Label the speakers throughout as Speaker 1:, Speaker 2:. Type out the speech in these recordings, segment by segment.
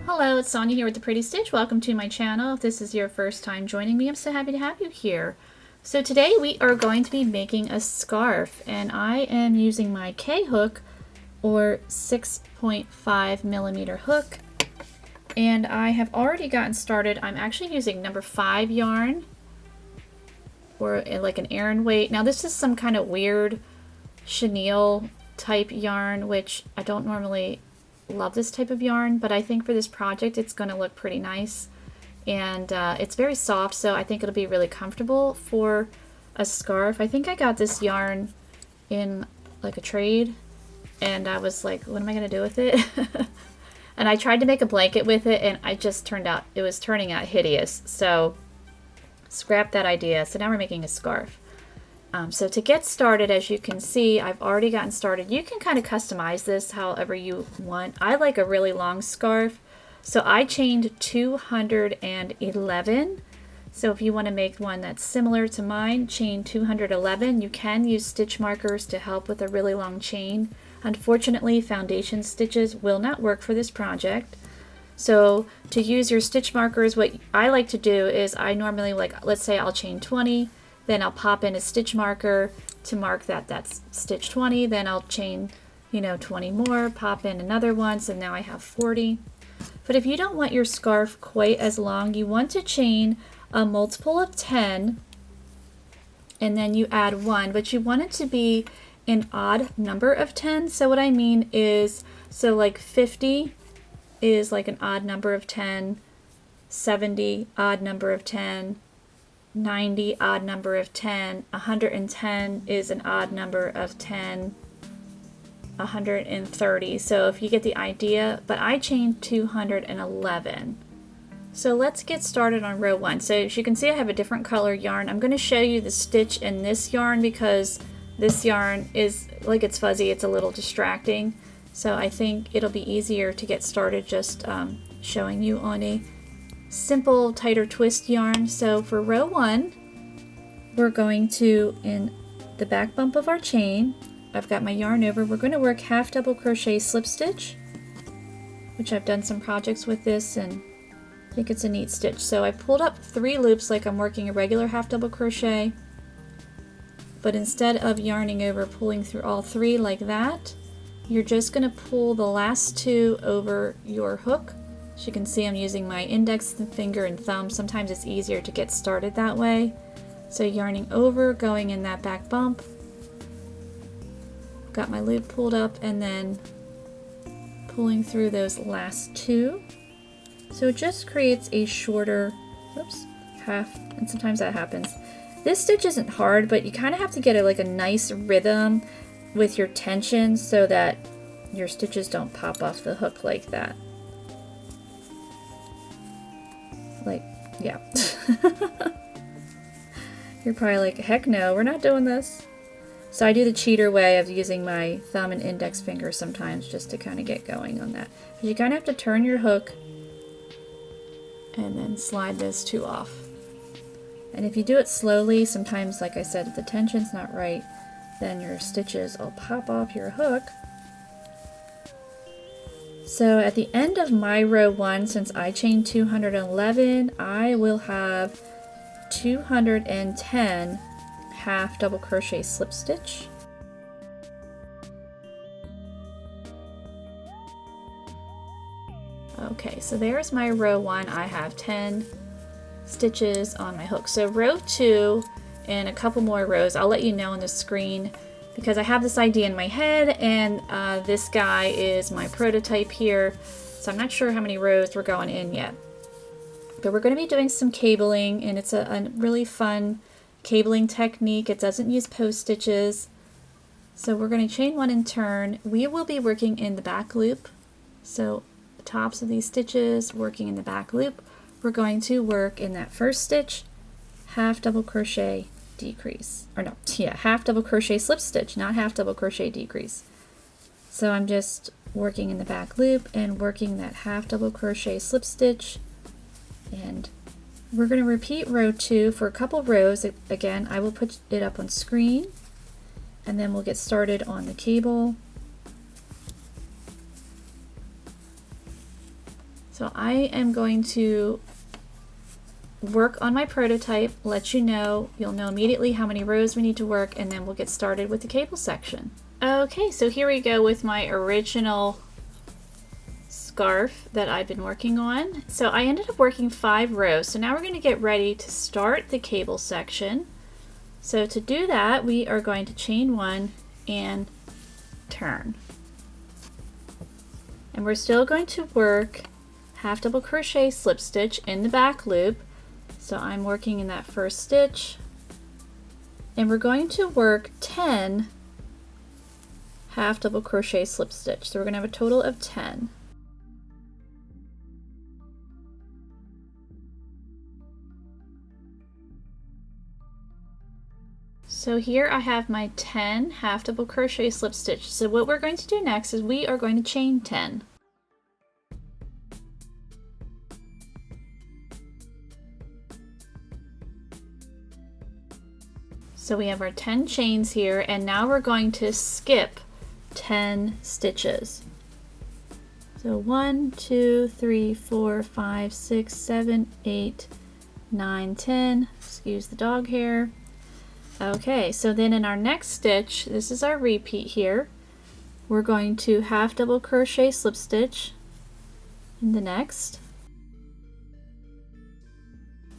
Speaker 1: Hello, it's Sonia here with the Pretty Stitch. Welcome to my channel. If this is your first time joining me, I'm so happy to have you here. So today we are going to be making a scarf, and I am using my K hook or 6.5 millimeter hook, and I have already gotten started. I'm actually using number 5 yarn or like an Aran weight. Now this is some kind of weird chenille type yarn, which I don't normally love this type of yarn, but I think for this project it's going to look pretty nice, and it's very soft, so I think it'll be really comfortable for a scarf. I think I got this yarn in like a trade, and I was like, what am I going to do with it? And I tried to make a blanket with it, and it was turning out hideous, so scrap that idea. So now we're making a scarf. So to get started, as you can see, I've already gotten started. You can kind of customize this however you want. I like a really long scarf, so I chained 211. So if you want to make one that's similar to mine, chain 211. You can use stitch markers to help with a really long chain. Unfortunately, foundation stitches will not work for this project. So to use your stitch markers, what I like to do is I normally, like, let's say I'll chain 20. Then I'll pop in a stitch marker to mark that that's stitch 20. Then I'll chain, 20 more, pop in another one, so now I have 40. But if you don't want your scarf quite as long, you want to chain a multiple of 10, and then you add 1, but you want it to be an odd number of 10. So what I mean is, so like 50 is like an odd number of 10, 70, odd number of 10, 90, odd number of 10, 110 is an odd number of 10, 130. So if you get the idea, but I chained 211. So let's get started on row 1. So as you can see, I have a different color yarn. I'm going to show you the stitch in this yarn because this yarn is, like, it's fuzzy, it's a little distracting. So I think it'll be easier to get started just showing you on a simple tighter twist yarn. So for row 1, we're going to, in the back bump of our chain, I've got my yarn over, we're going to work half double crochet slip stitch, which I've done some projects with this and I think it's a neat stitch. So I pulled up 3 loops like I'm working a regular half double crochet, but instead of yarning over, pulling through all 3 like that, you're just going to pull the last 2 over your hook. As you can see, I'm using my index finger and thumb. Sometimes it's easier to get started that way. So yarning over, going in that back bump, got my loop pulled up, and then pulling through those last 2. So it just creates a shorter, half, and sometimes that happens. This stitch isn't hard, but you kind of have to get a nice rhythm with your tension so that your stitches don't pop off the hook like that. Yeah. You're probably like, heck no, we're not doing this. So I do the cheater way of using my thumb and index finger sometimes just to kind of get going on that. You kind of have to turn your hook and then slide those 2 off. And if you do it slowly, sometimes, like I said, if the tension's not right, then your stitches will pop off your hook. So at the end of my row 1, since I chained 211, I will have 210 half double crochet slip stitch. Okay, so there's my row 1. I have 10 stitches on my hook. So row 2 and a couple more rows, I'll let you know on the screen, because I have this idea in my head, and this guy is my prototype here, so I'm not sure how many rows we're going in yet. But we're going to be doing some cabling, and it's a really fun cabling technique. It doesn't use post stitches. So we're going to chain 1 and turn. We will be working in the back loop. So the tops of these stitches, working in the back loop. We're going to work in that first stitch, half double crochet, decrease, or no, yeah, half double crochet slip stitch, not half double crochet decrease. So I'm just working in the back loop and working that half double crochet slip stitch, and we're going to repeat row 2 for a couple rows. Again, I will put it up on screen, and then we'll get started on the cable. So I am going to work on my prototype, let you know, you'll know immediately how many rows we need to work, and then we'll get started with the cable section. Okay, so here we go with my original scarf that I've been working on. So I ended up working 5 rows. So now we're going to get ready to start the cable section. So to do that, we are going to chain 1 and turn. And we're still going to work half double crochet slip stitch in the back loop. So I'm working in that first stitch, and we're going to work 10 half double crochet slip stitch. So we're going to have a total of 10. So here I have my 10 half double crochet slip stitch. So what we're going to do next is we are going to chain 10. So we have our 10 chains here, and now we're going to skip 10 stitches. So 1, 2, 3, 4, 5, 6, 7, 8, 9, 10. Excuse the dog hair. Okay, so then in our next stitch, this is our repeat here. We're going to half double crochet slip stitch in the next.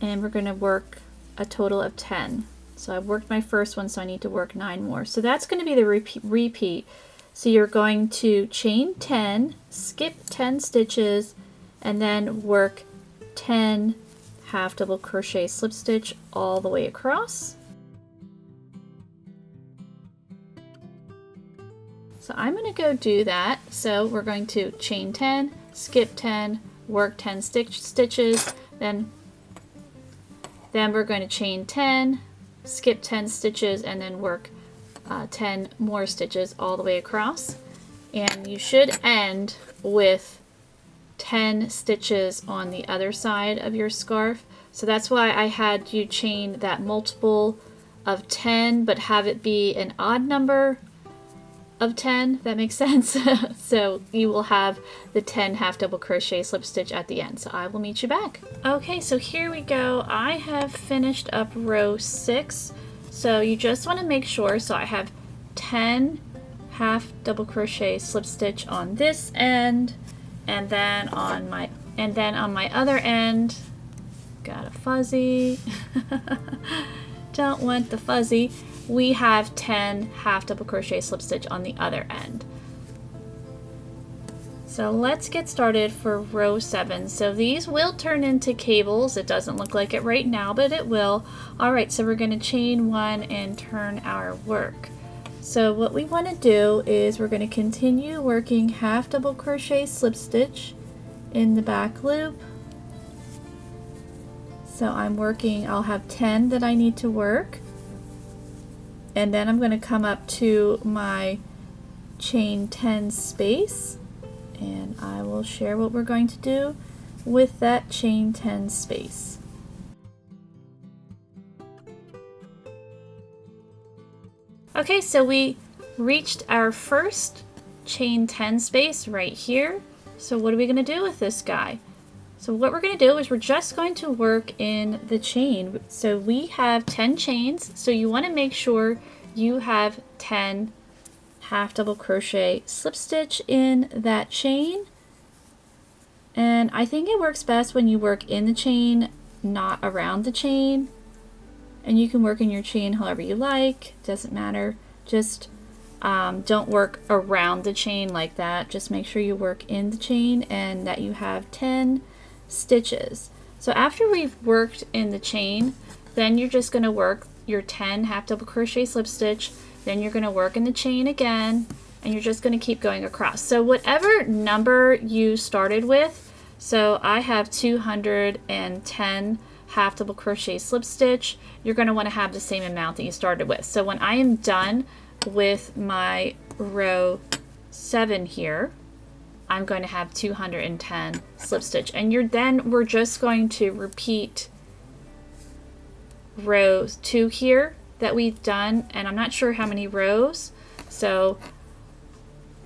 Speaker 1: And we're going to work a total of 10. So I've worked my first one, so I need to work 9 more. So that's going to be the repeat. So you're going to chain 10, skip 10 stitches, and then work 10 half double crochet slip stitch all the way across. So I'm going to go do that. So we're going to chain 10, skip 10, work 10 stitches, then we're going to chain 10, skip 10 stitches, and then work 10 more stitches all the way across. And you should end with 10 stitches on the other side of your scarf. So that's why I had you chain that multiple of 10, but have it be an odd number of 10. That makes sense. So you will have the 10 half double crochet slip stitch at the end. So I will meet you back. Okay, so here we go. I have finished up row 6. So you just want to make sure, so I have 10 half double crochet slip stitch on this end, and then on my other end, got a fuzzy. Don't want the fuzzy. We have 10 half double crochet slip stitch on the other end. So let's get started for row 7. So these will turn into cables. It doesn't look like it right now, but it will. All right, so we're going to chain 1 and turn our work. So what we want to do is we're going to continue working half double crochet slip stitch in the back loop. So I'll have 10 that I need to work. And then I'm going to come up to my chain 10 space, and I will share what we're going to do with that chain 10 space. Okay, so we reached our first chain 10 space right here. So what are we going to do with this guy? So what we're going to do is we're just going to work in the chain. So we have 10 chains, so you want to make sure you have 10 half double crochet slip stitch in that chain. And I think it works best when you work in the chain, not around the chain. And you can work in your chain however you like, doesn't matter. Just don't work around the chain like that. Just make sure you work in the chain and that you have 10 stitches. So after we've worked in the chain, then you're just going to work your 10 half double crochet slip stitch, then you're going to work in the chain again, and you're just going to keep going across. So whatever number you started with, so I have 210 half double crochet slip stitch, you're going to want to have the same amount that you started with. So when I am done with my row 7 here, I'm going to have 210 slip stitch, and we're just going to repeat row 2 here that we've done, and I'm not sure how many rows, so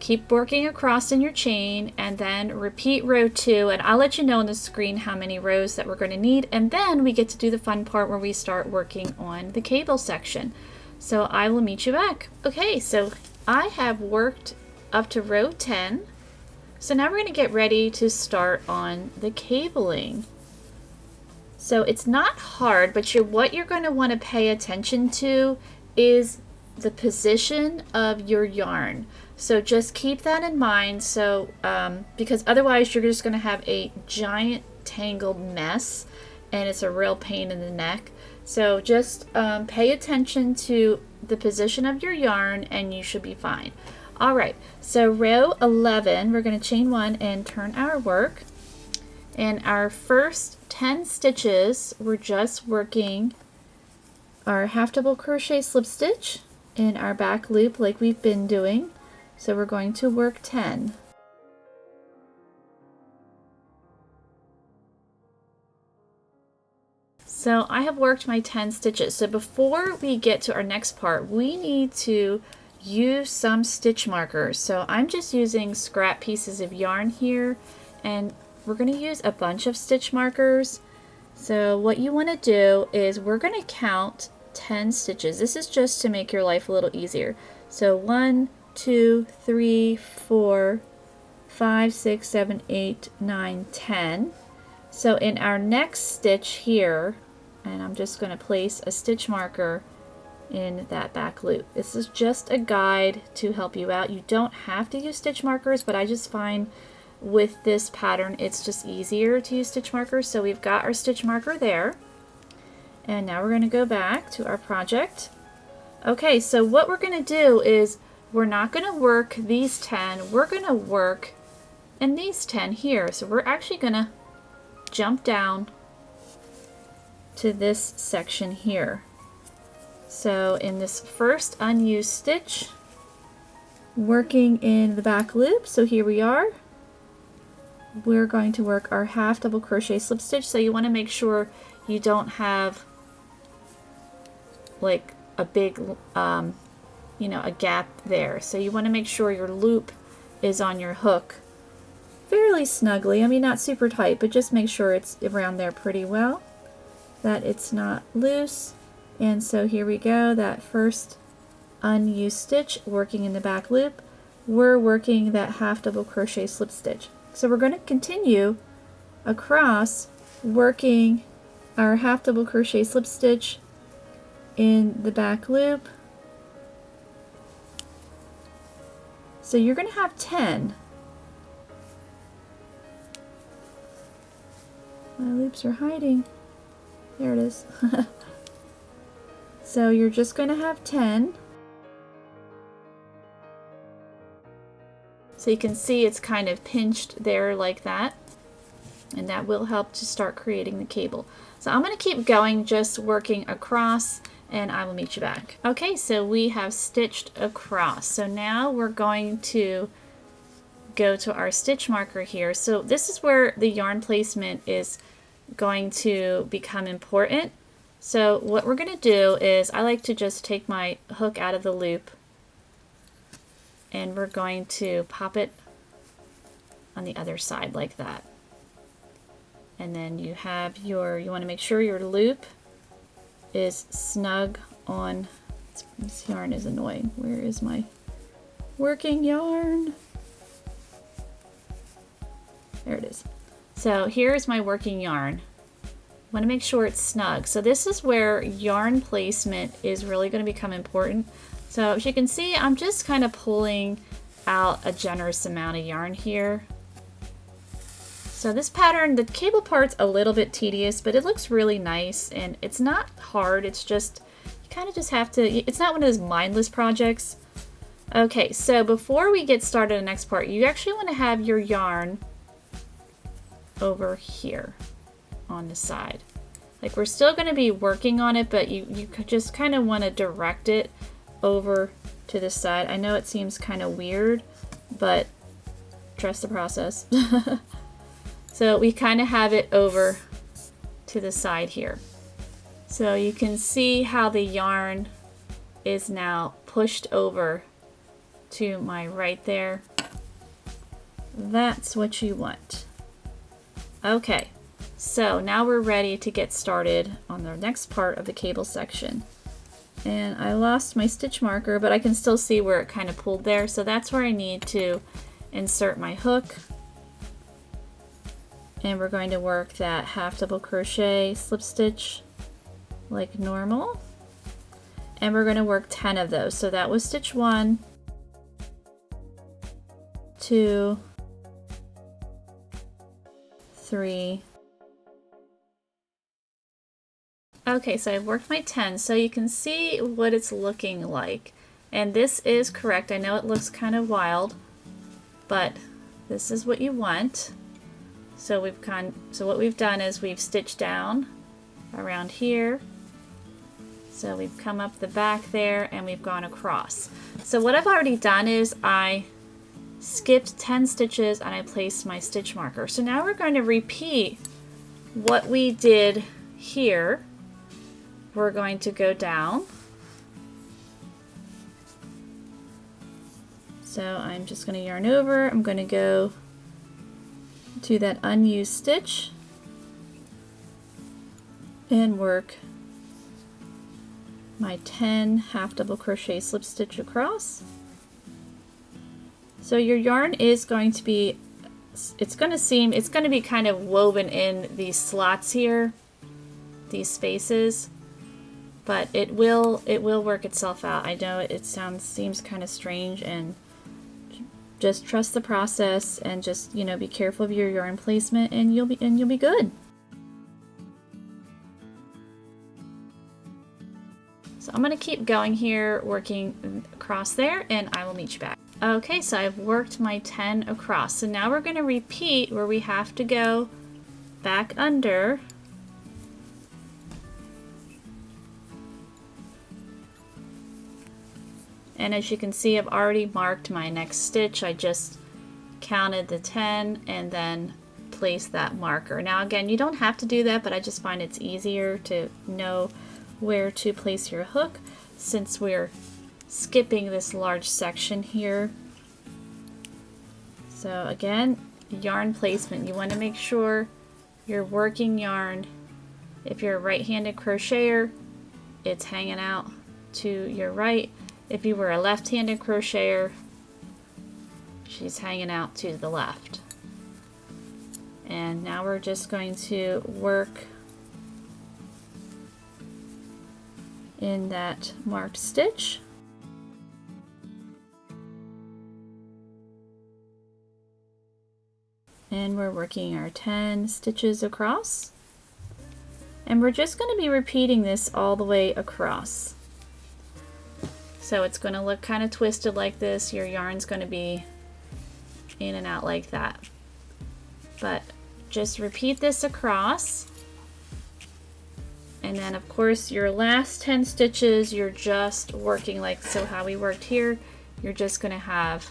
Speaker 1: keep working across in your chain and then repeat row 2, and I'll let you know on the screen how many rows that we're going to need, and then we get to do the fun part where we start working on the cable section. So I will meet you back. Okay, so I have worked up to row 10. So now we're going to get ready to start on the cabling. So it's not hard, but what you're going to want to pay attention to is the position of your yarn. So just keep that in mind. So because otherwise you're just going to have a giant tangled mess and it's a real pain in the neck. So just pay attention to the position of your yarn and you should be fine. All right, so row 11, we're going to chain 1 and turn our work. And our first 10 stitches, we're just working our half double crochet slip stitch in our back loop like we've been doing. So we're going to work 10. So I have worked my 10 stitches. So before we get to our next part, we need to use some stitch markers. So I'm just using scrap pieces of yarn here, and we're going to use a bunch of stitch markers. So what you want to do is we're going to count 10 stitches. This is just to make your life a little easier. So 1, 2, 3, 4, 5, 6, 7, 8, 9, 10. So in our next stitch here, and I'm just going to place a stitch marker in that back loop. This is just a guide to help you out. You don't have to use stitch markers, but I just find with this pattern it's just easier to use stitch markers. So we've got our stitch marker there, and now we're going to go back to our project. Okay, so what we're going to do is we're not going to work these 10, we're going to work in these 10 here. So we're actually going to jump down to this section here. So in this first unused stitch, working in the back loop, so here we are, we're going to work our half double crochet slip stitch. So you want to make sure you don't have like a big you know, a gap there. So you want to make sure your loop is on your hook fairly snugly. I mean, not super tight, but just make sure it's around there pretty well, that it's not loose. And so here we go, that first unused stitch, working in the back loop, we're working that half double crochet slip stitch. So we're going to continue across working our half double crochet slip stitch in the back loop. So you're going to have 10. My loops are hiding. There it is. So you're just going to have 10. So you can see it's kind of pinched there like that, and that will help to start creating the cable. So I'm going to keep going, just working across, and I will meet you back. Okay, so we have stitched across. So now we're going to go to our stitch marker here. So this is where the yarn placement is going to become important. So what we're going to do is, I like to just take my hook out of the loop, and we're going to pop it on the other side like that. And then you have your, you want to make sure your loop is snug on, this yarn is annoying. Where is my working yarn? There it is. So here's my working yarn. I want to make sure it's snug. So this is where yarn placement is really going to become important. So as you can see, I'm just kind of pulling out a generous amount of yarn here. So this pattern, the cable part's a little bit tedious, but it looks really nice, and it's not hard. It's just, you kind of just have to, it's not one of those mindless projects. Okay, so before we get started on the next part, you actually want to have your yarn over here on the side. Like, we're still going to be working on it, but you just kind of want to direct it over to the side. I know it seems kind of weird, but trust the process. So we kind of have it over to the side here. So you can see how the yarn is now pushed over to my right there. That's what you want. Okay, so now we're ready to get started on the next part of the cable section. And I lost my stitch marker, but I can still see where it kind of pulled there. So that's where I need to insert my hook. And we're going to work that half double crochet slip stitch like normal. And we're going to work 10 of those. So that was stitch 1, 2, 3. Okay, so I've worked my 10, so you can see what it's looking like. And this is correct. I know it looks kind of wild, but this is what you want. So what we've done is we've stitched down around here. So we've come up the back there and we've gone across. So what I've already done is I skipped 10 stitches and I placed my stitch marker. So now we're going to repeat what we did here. We're going to go down. So I'm just going to yarn over. I'm going to go to that unused stitch and work my 10 half double crochet slip stitch across. So your yarn is going to be, it's going to be kind of woven in these slots here, these spaces. But it will work itself out. I know it seems kind of strange, and just trust the process and just, you know, be careful of your yarn placement and you'll be good. So I'm going to keep going here, working across there, and I will meet you back. Okay, so I've worked my 10 across. So now we're going to repeat where we have to go back under. And as you can see, I've already marked my next stitch. I just counted the 10 and then placed that marker. Now again, you don't have to do that, but I just find it's easier to know where to place your hook since we're skipping this large section here. So again, yarn placement. You want to make sure you're working yarn. If you're a right-handed crocheter, it's hanging out to your right. If you were a left-handed crocheter, she's hanging out to the left. And now we're just going to work in that marked stitch. And we're working our 10 stitches across. And we're just going to be repeating this all the way across. So it's going to look kind of twisted like this. Your yarn's going to be in and out like that. But just repeat this across. And then of course your last 10 stitches, you're just working like so how we worked here. You're just going to have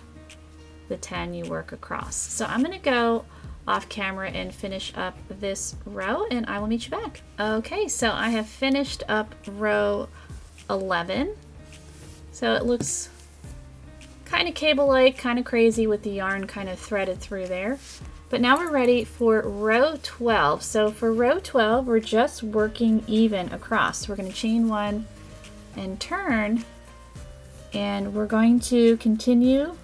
Speaker 1: the 10 you work across. So I'm going to go off camera and finish up this row and I will meet you back. Okay, so I have finished up row 11. So it looks kind of cable-like, kind of crazy with the yarn kind of threaded through there. But now we're ready for row 12. So for row 12, we're just working even across. We're going to chain 1 and turn, and we're going to continue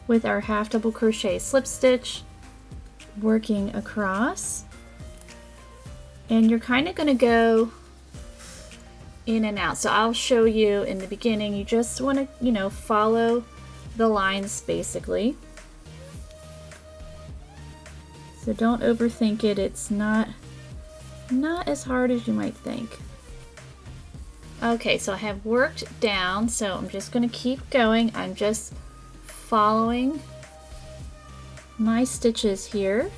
Speaker 1: with our half double crochet slip stitch, working across. And you're kind of going to go in and out. So I'll show you in the beginning. You just want to, you know, follow the lines basically. So don't overthink it. It's not as hard as you might think. Okay, so I have worked down, so I'm just going to keep going. I'm just following my stitches here.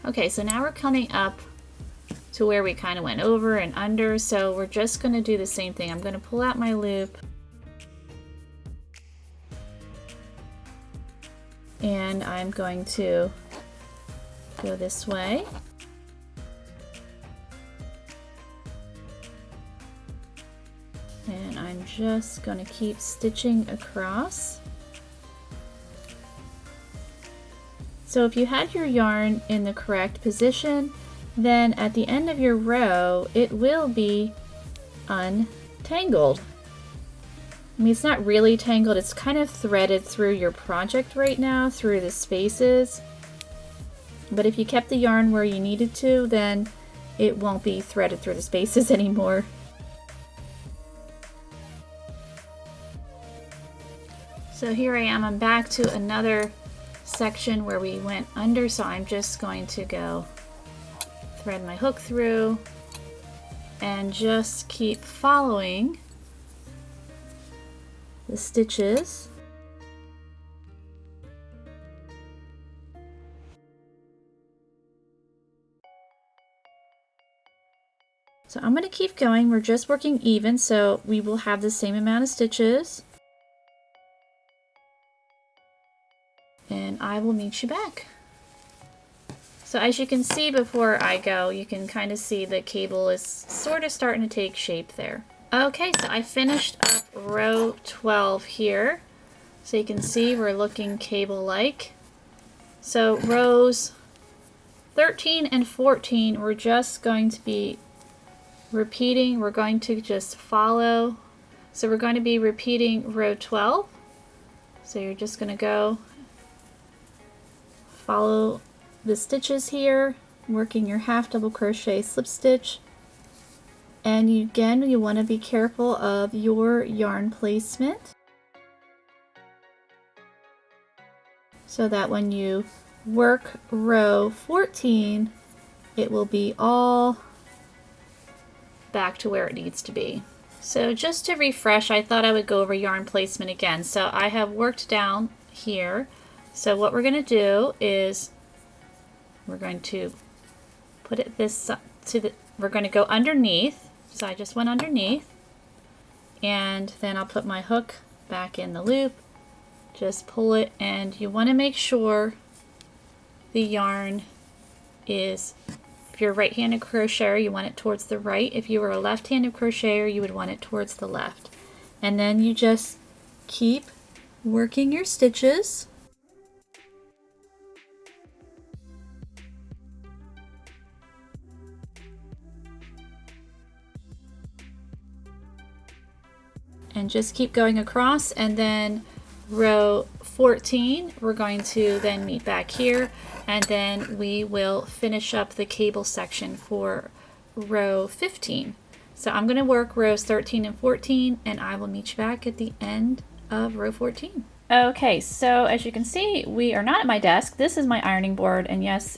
Speaker 1: Okay, so now we're coming up to where we kind of went over and under, so we're just going to do the same thing. I'm going to pull out my loop and I'm going to go this way. And I'm just going to keep stitching across. So if you had your yarn in the correct position, then at the end of your row, it will be untangled. I mean, it's not really tangled, it's kind of threaded through your project right now, through the spaces. But if you kept the yarn where you needed to, then it won't be threaded through the spaces anymore. So here I am, I'm back to another section where we went under, so I'm just going to go thread my hook through and just keep following the stitches. So I'm going to keep going, we're just working even, so we will have the same amount of stitches. And I will meet you back. So as you can see before I go, you can kind of see the cable is sort of starting to take shape there. Okay, so I finished up row 12 here. So you can see we're looking cable-like. So rows 13 and 14, we're just going to be repeating. We're going to just follow. So we're going to be repeating row 12. So you're just going to go follow the stitches here, working your half double crochet slip stitch, and again you want to be careful of your yarn placement so that when you work row 14 it will be all back to where it needs to be. So just to refresh, I thought I would go over yarn placement again. So I have worked down here. So what we're going to do is we're going to put it this to the, we're going to go underneath. So I just went underneath, and then I'll put my hook back in the loop, just pull it, and you want to make sure the yarn is, if you're a right-handed crocheter, you want it towards the right. If you were a left-handed crocheter, you would want it towards the left. And then you just keep working your stitches. And just keep going across, and then row 14 we're going to then meet back here, and then we will finish up the cable section for row 15. So I'm going to work rows 13 and 14, and I will meet you back at the end of row 14. Okay, so as you can see, we are not at my desk. This is my ironing board, and yes,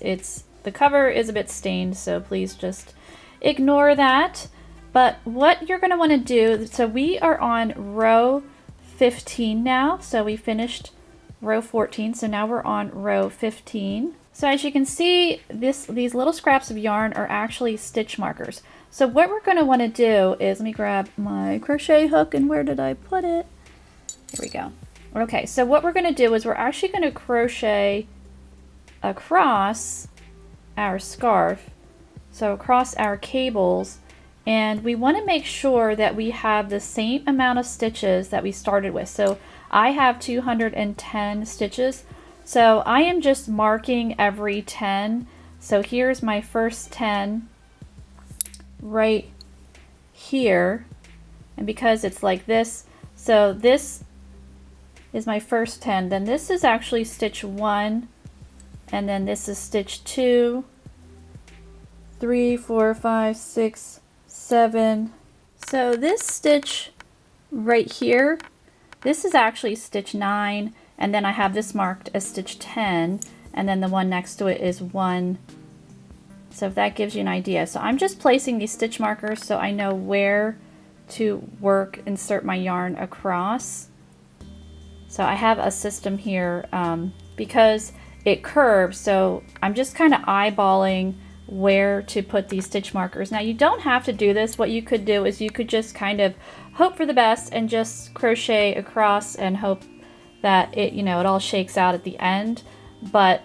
Speaker 1: the cover is a bit stained, so please just ignore that. But what you're going to want to do, so we are on row 15 now, so we finished row 14, so now we're on row 15. So as you can see, these little scraps of yarn are actually stitch markers. So what we're going to want to do is, let me grab my crochet hook, and where did I put it? Here we go. Okay, so what we're going to do is we're actually going to crochet across our scarf, so across our cables. And we want to make sure that we have the same amount of stitches that we started with. So I have 210 stitches. So I am just marking every 10. So here's my first 10 right here. And because it's like this, so this is my first 10. Then this is actually stitch 1. And then this is stitch 2, 3, 4, 5, 6, 7. So this stitch right here, this is actually stitch 9, and then I have this marked as stitch 10, and then the one next to it is 1. So if that gives you an idea. So I'm just placing these stitch markers so I know where to insert my yarn across. So I have a system here because it curves. So I'm just kind of eyeballing where to put these stitch markers. Now you don't have to do this. What you could do is you could just kind of hope for the best and just crochet across and hope that it, you know, it all shakes out at the end. But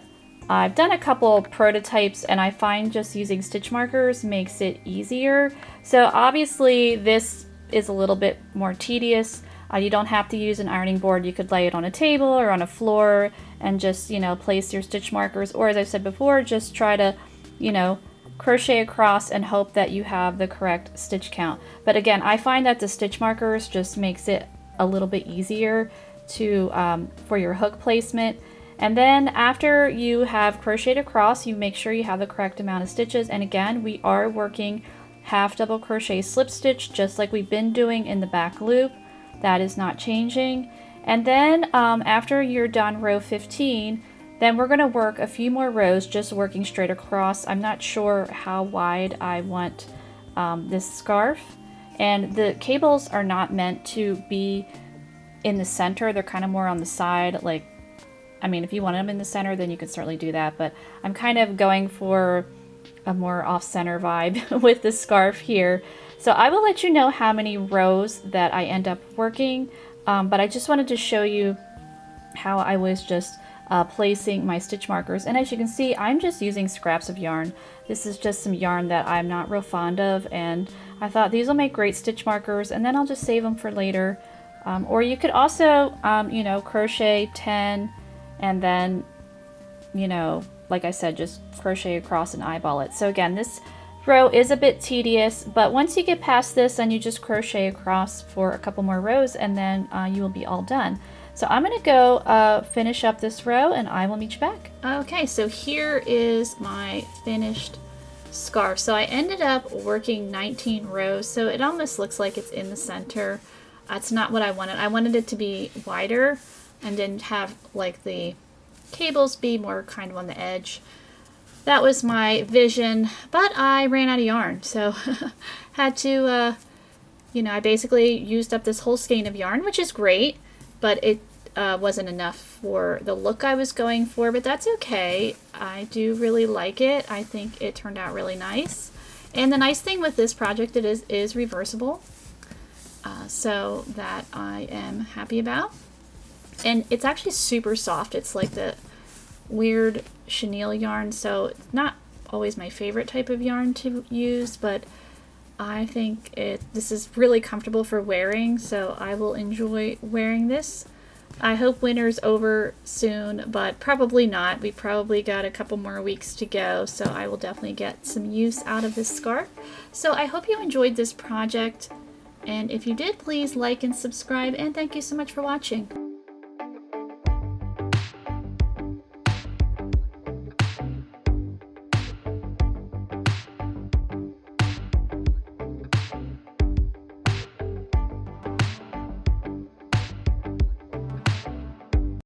Speaker 1: I've done a couple prototypes and I find just using stitch markers makes it easier. So obviously this is a little bit more tedious. You don't have to use an ironing board. You could lay it on a table or on a floor and just, you know, place your stitch markers, or as I said before, just try to, you know, crochet across and hope that you have the correct stitch count. But again, I find that the stitch markers just makes it a little bit easier to for your hook placement. And then after you have crocheted across, you make sure you have the correct amount of stitches. And again, we are working half double crochet slip stitch just like we've been doing in the back loop. That is not changing. And then after you're done row 15, then we're going to work a few more rows just working straight across. I'm not sure how wide I want this scarf, and the cables are not meant to be in the center. They're kind of more on the side. Like, I mean, if you want them in the center, then you can certainly do that, but I'm kind of going for a more off-center vibe with this scarf here. So I will let you know how many rows that I end up working, but I just wanted to show you how I was just placing my stitch markers. And as you can see, I'm just using scraps of yarn. This is just some yarn that I'm not real fond of, and I thought these will make great stitch markers, and then I'll just save them for later. Or you could also, you know, crochet 10 and then, you know, like I said, just crochet across and eyeball it. So again, this row is a bit tedious, but once you get past this, then you just crochet across for a couple more rows, and then you will be all done. So I'm going to go finish up this row and I will meet you back. Okay, so here is my finished scarf. So I ended up working 19 rows, so it almost looks like it's in the center. That's not what I wanted. I wanted it to be wider and didn't have like the cables be more kind of on the edge. That was my vision, but I ran out of yarn, so had to, you know, I basically used up this whole skein of yarn, which is great, but it wasn't enough for the look I was going for, but that's okay. I do really like it. I think it turned out really nice. And the nice thing with this project, it is reversible, so that I am happy about. And it's actually super soft. It's like the weird chenille yarn, so it's not always my favorite type of yarn to use, but I think this is really comfortable for wearing, so I will enjoy wearing this. I hope winter's over soon, but probably not. We probably got a couple more weeks to go, so I will definitely get some use out of this scarf. So I hope you enjoyed this project, and if you did, please like and subscribe, and thank you so much for watching.